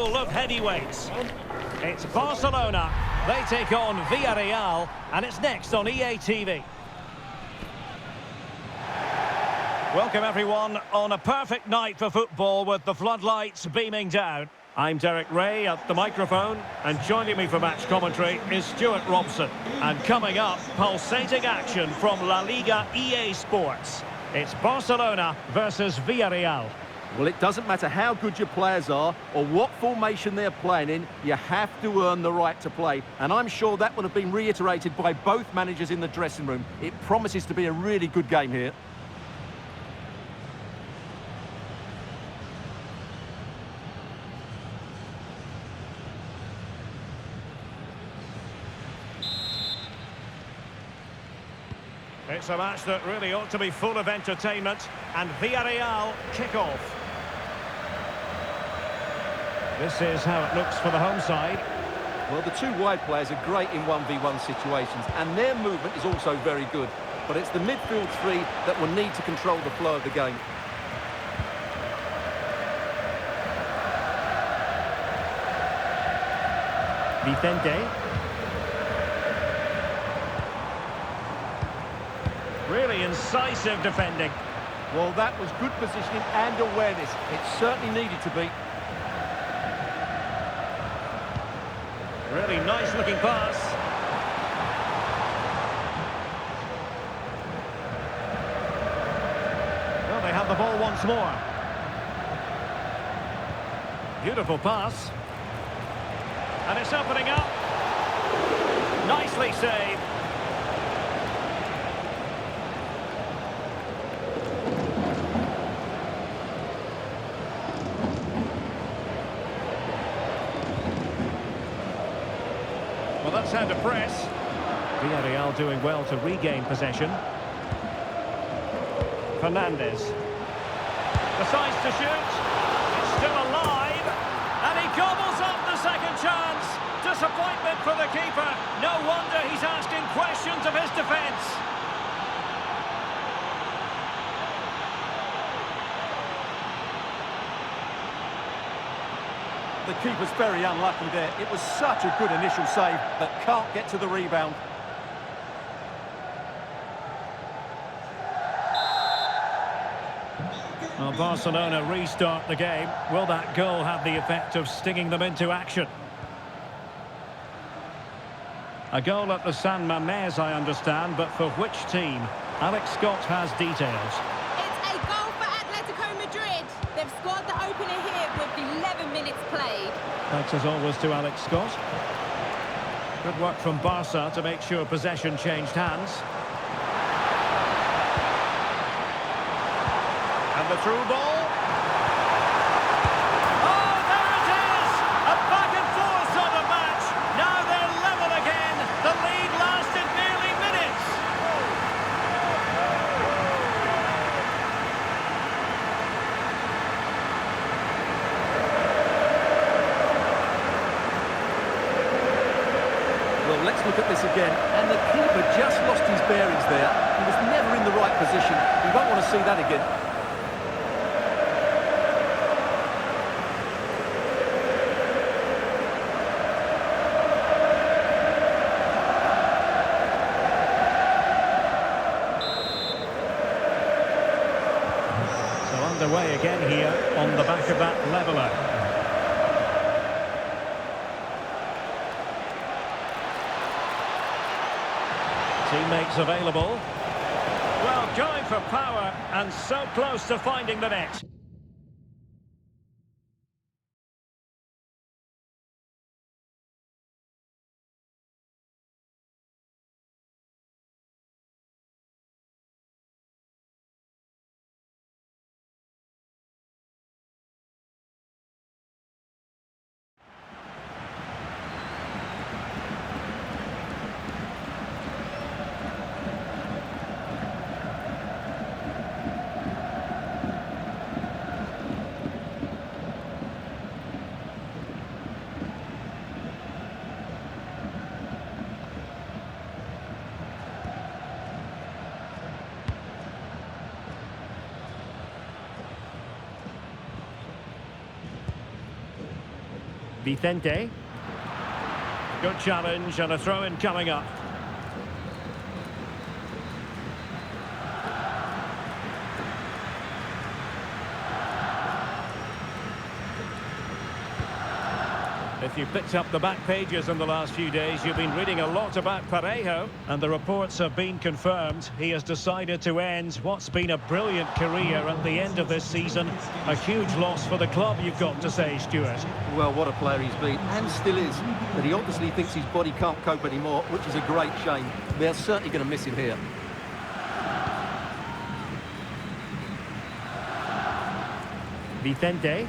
duel of heavyweights. It's Barcelona. They take on Villarreal, and it's next on EA TV. Welcome everyone on a perfect night for football with the floodlights beaming down. I'm Derek Ray at the microphone, and joining me for match commentary is Stuart Robson. And coming up, pulsating action from La Liga EA Sports. It's Barcelona versus Villarreal. Well, it doesn't matter how good your players are or what formation they're playing in, you have to earn the right to play. And I'm sure that will have been reiterated by both managers in the dressing room. It promises to be a really good game here. It's a match that really ought to be full of entertainment, and Villarreal kick off. This is how it looks for the home side. Well, the two wide players are great in 1v1 situations, and their movement is also very good. But it's the midfield three that will need to control the flow of the game. Vicente. Really incisive defending. Well, that was good positioning and awareness. It certainly needed to be. Really nice looking pass. Well, they have the ball once more. Beautiful pass. And it's opening up. Nicely saved. Well, that's how to press. Villarreal doing well to regain possession. Fernandez decides to shoot. It's still alive. And he gobbles up the second chance. Disappointment for the keeper. No wonder he's asking questions of his defence. The keeper's very unlucky there. It was such a good initial save, but can't get to the rebound. Well, Barcelona restart the game. Will that goal have the effect of stinging them into action? A goal at the San Mamés, I understand, but for which team? Alex Scott has details. It's a goal for Atletico Madrid. They've scored the opener here with 11 minutes played. Thanks as always to Alex Scott. Good work from Barca to make sure possession changed hands. And the through ball. Oh, there it is! A back and forth sort of match. Now they're level again. The lead lasted nearly minutes. Well, let's look at this again. And the keeper just lost his bearings there. He was never in the right position. We won't want to see that again. Underway again here on the back of that leveller. Teammates available. Well, going for power and so close to finding the net. Vicente. Good challenge and a throw-in coming up. If you've picked up the back pages in the last few days, you've been reading a lot about Parejo, and the reports have been confirmed. He has decided to end what's been a brilliant career at the end of this season. A huge loss for the club, you've got to say, Stuart. Well, what a player he's been, and still is. But he obviously thinks his body can't cope anymore, which is a great shame. They're certainly going to miss him here. Vicente.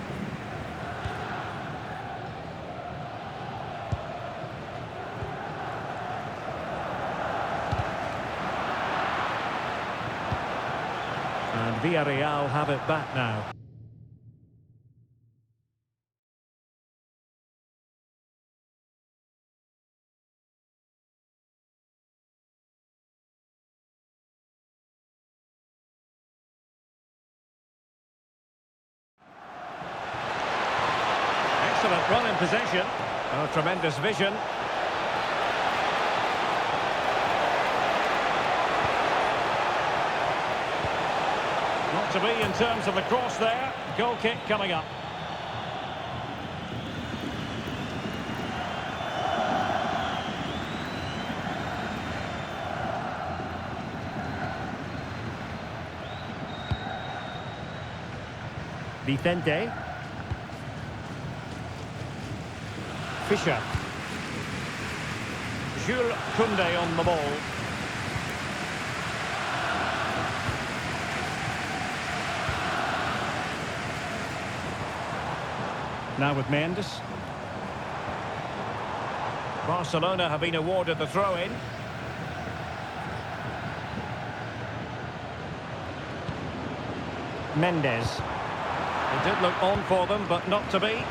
And Villarreal have it back now. Excellent run in possession. Oh, tremendous vision. Not to be in terms of the cross there. Goal kick coming up. Vicente. Fischer. Jules Koundé on the ball. Now with Mendes. Barcelona have been awarded the throw-in. Mendes. It did look on for them, but not to be.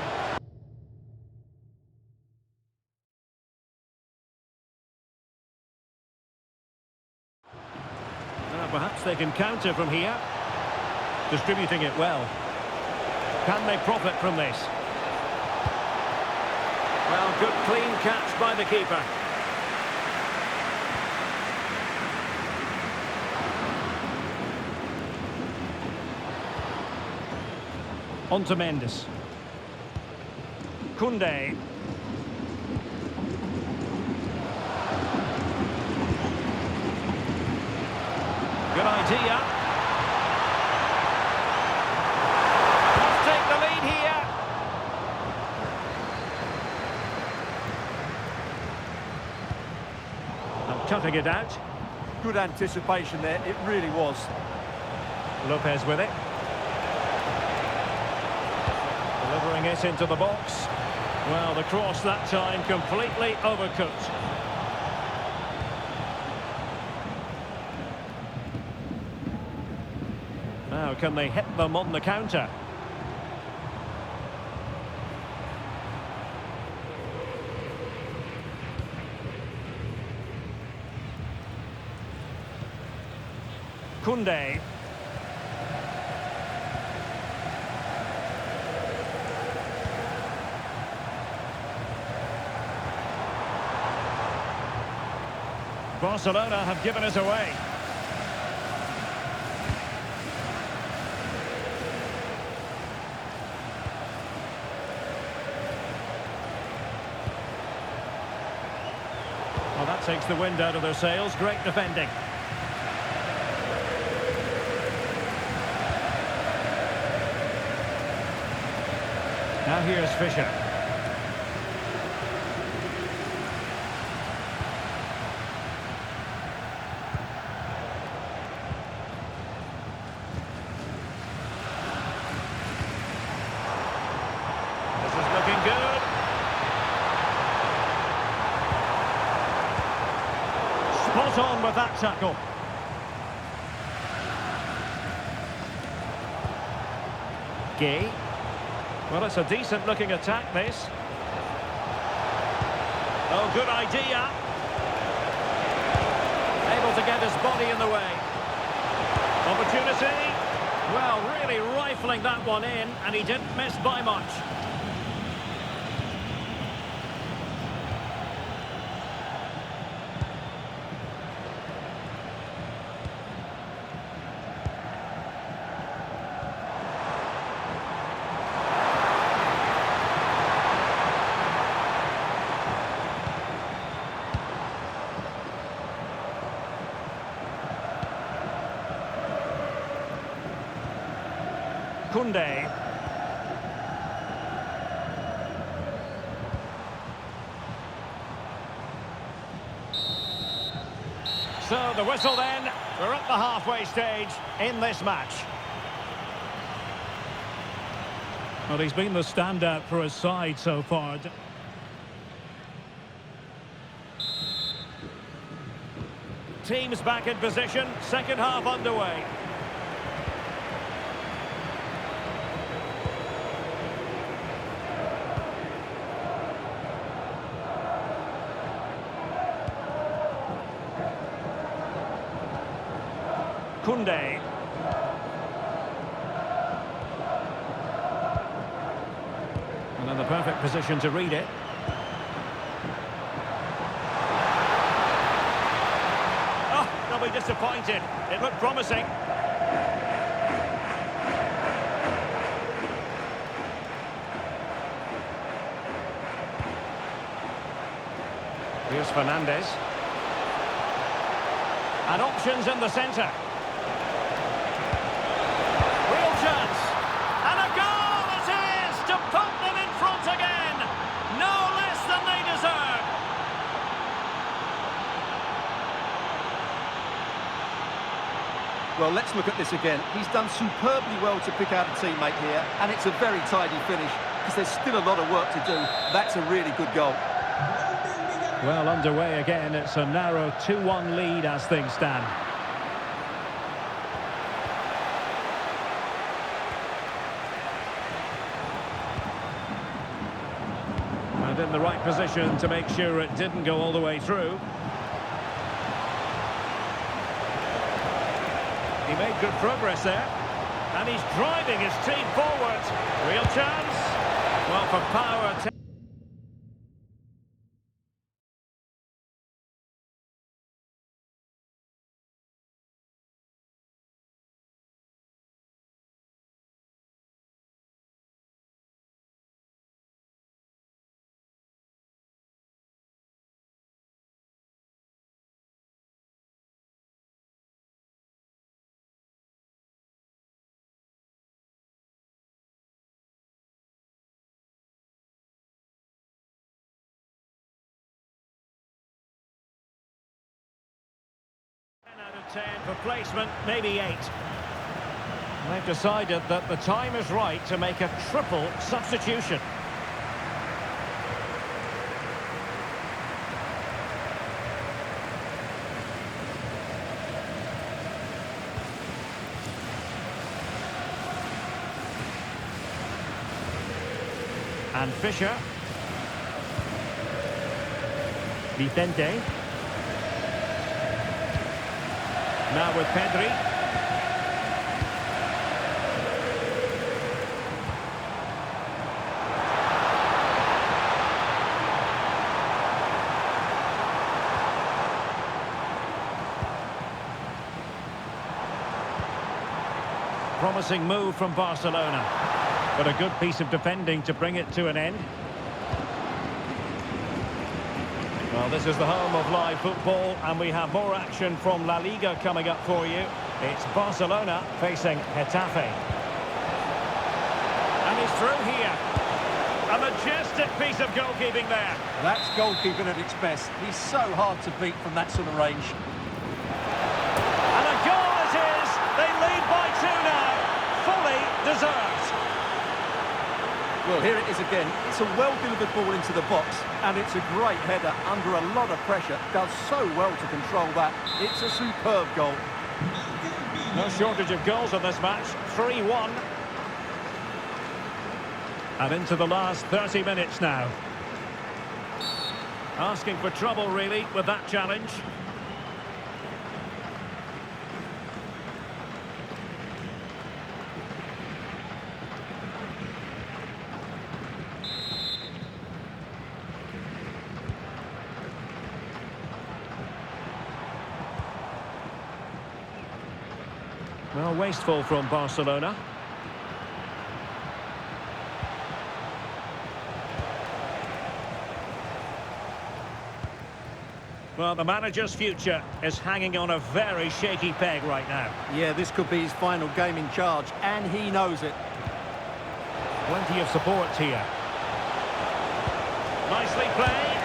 Perhaps they can counter from here. Distributing it well. Can they profit from this? Well, good clean catch by the keeper. On to Mendes. Koundé. Good idea. Let's take the lead here. And cutting it out. Good anticipation there, it really was. Lopez with it. Delivering it into the box. Well, the cross that time completely overcooked. Now, can they hit them on the counter? Koundé. Barcelona have given it away. Well, that takes the wind out of their sails. Great defending. Now here's Fischer. This is looking good. Spot on with that tackle. Gay. Well, it's a decent-looking attack, this. Oh, good idea. Able to get his body in the way. Opportunity. Well, really rifling that one in, and he didn't miss by much. Koundé. So the whistle then. We're at the halfway stage in this match. Well, he's been the standout for his side so far. Teams back in position. Second half underway. Koundé. And in the perfect position to read it. Oh, they'll be disappointed. It looked promising. Here's Fernandes. And options in the centre. Chance. And a goal it is to put them in front again. No less than they deserve. Well, let's look at this again. He's done superbly well to pick out a teammate here, and it's a very tidy finish because there's still a lot of work to do. That's a really good goal. Well, underway again. It's a narrow 2-1 lead as things stand. And in the right position to make sure it didn't go all the way through. He made good progress there. And he's driving his team forward. Real chance. Well, for power... Out of 10 for placement, maybe 8. They've decided that the time is right to make a triple substitution. And Fisher. Vicente. Now with Pedri. Promising move from Barcelona. But a good piece of defending to bring it to an end. Well, this is the home of live football, and we have more action from La Liga coming up for you. It's Barcelona facing Getafe. And he's through here. A majestic piece of goalkeeping there. That's goalkeeping at its best. He's so hard to beat from that sort of range. And a goal it is. They lead by 2 now. Fully deserved. Well, here it is again. It's a well-delivered ball into the box, and it's a great header under a lot of pressure. Does so well to control that. It's a superb goal. No shortage of goals in this match. 3-1. And into the last 30 minutes now. Asking for trouble, really, with that challenge. Well, wasteful from Barcelona. Well, the manager's future is hanging on a very shaky peg right now. Yeah, this could be his final game in charge, and he knows it. Plenty of support here. Nicely played.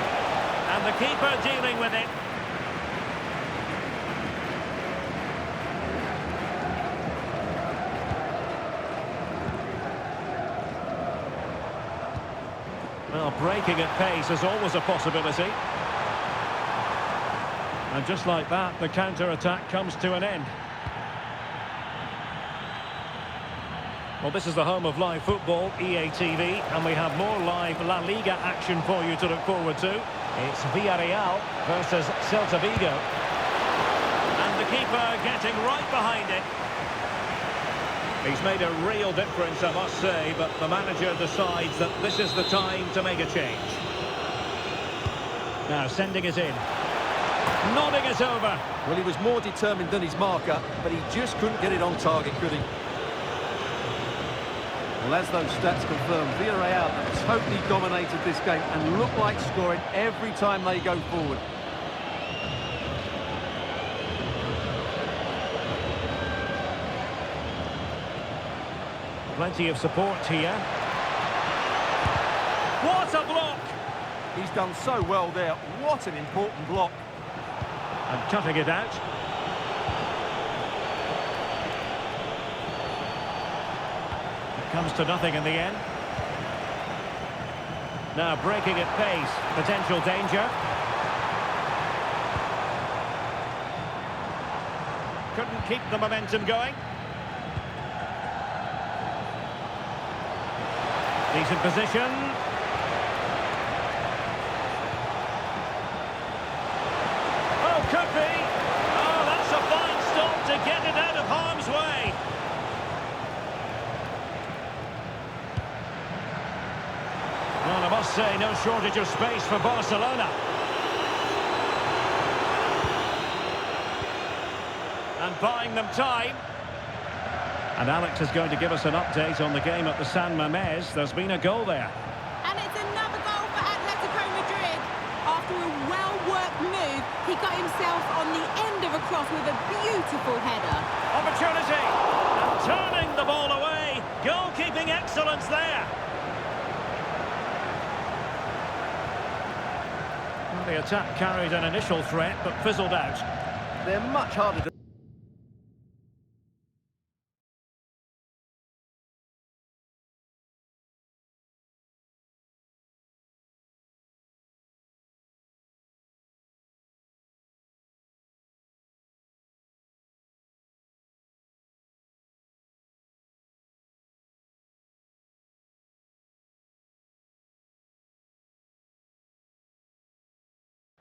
And the keeper dealing with it. Well, breaking at pace is always a possibility. And just like that, the counter-attack comes to an end. Well, this is the home of live football, EA TV, and we have more live La Liga action for you to look forward to. It's Villarreal versus Celta Vigo. And the keeper getting right behind it. He's made a real difference, I must say, but the manager decides that this is the time to make a change. Now sending it in. Nodding it over. Well, he was more determined than his marker, but he just couldn't get it on target, could he? Well, as those stats confirm, Villarreal have totally dominated this game and look like scoring every time they go forward. Plenty of support here. What a block! He's done so well there. What an important block. And cutting it out. It comes to nothing in the end. Now breaking at pace. Potential danger. Couldn't keep the momentum going. Decent position. Oh, could be. Oh, that's a fine stop to get it out of harm's way. Well, I must say, no shortage of space for Barcelona. And buying them time. And Alex is going to give us an update on the game at the San Mamés. There's been a goal there. And it's another goal for Atletico Madrid. After a well-worked move, he got himself on the end of a cross with a beautiful header. Opportunity! And turning the ball away. Goalkeeping excellence there. Well, the attack carried an initial threat, but fizzled out. They're much harder to...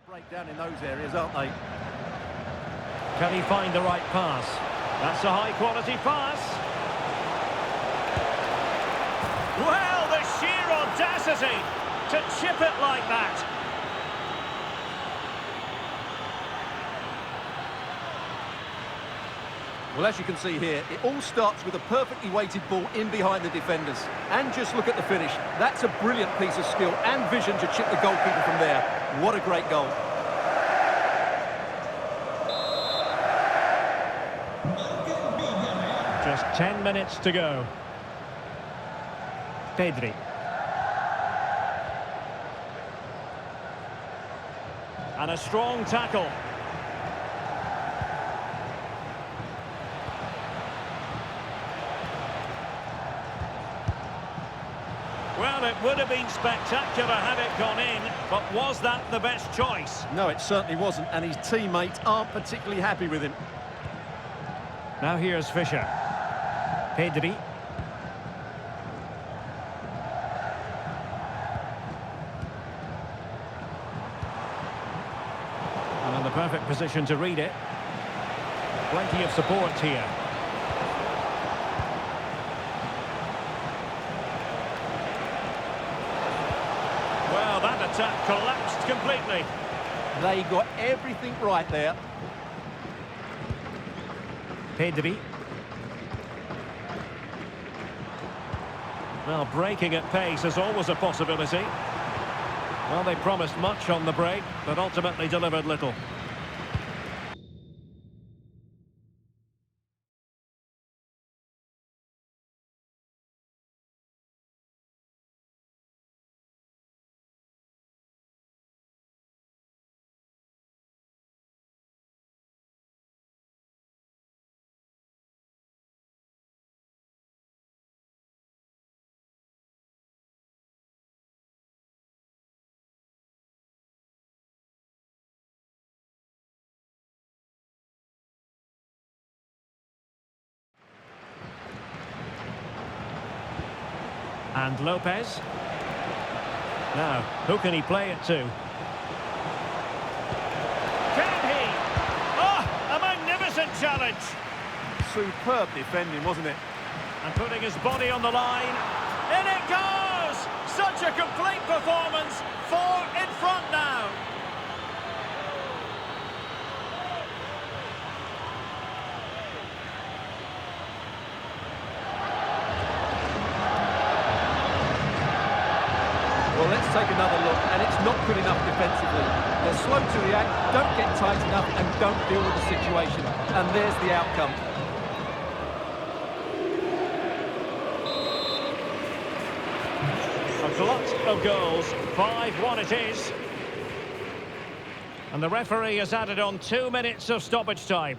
break down in those areas, aren't they? Can he find the right pass? That's a high-quality pass. Well, the sheer audacity to chip it like that. Well, as you can see here, it all starts with a perfectly weighted ball in behind the defenders. And just look at the finish. That's a brilliant piece of skill and vision to chip the goalkeeper from there. What a great goal. Just 10 minutes to go. Pedri. And a strong tackle. Well, it would have been spectacular had it gone in, but was that the best choice? No, it certainly wasn't, and his teammates aren't particularly happy with him. Now here's Fisher. Pedri. And in the perfect position to read it. Plenty of support here. Well, that attack collapsed completely. They got everything right there. Pedri. Well, breaking at pace is always a possibility. Well, they promised much on the break, but ultimately delivered little. And Lopez. Now, who can he play it to? Can he? Oh, a magnificent challenge. Superb defending, wasn't it? And putting his body on the line. In it goes! Such a complete performance. 4 in front now. Well, let's take another look, and it's not good enough defensively. They're slow to react, don't get tight enough, and don't deal with the situation. And there's the outcome. A glut of goals. 5-1 it is. And the referee has added on 2 minutes of stoppage time.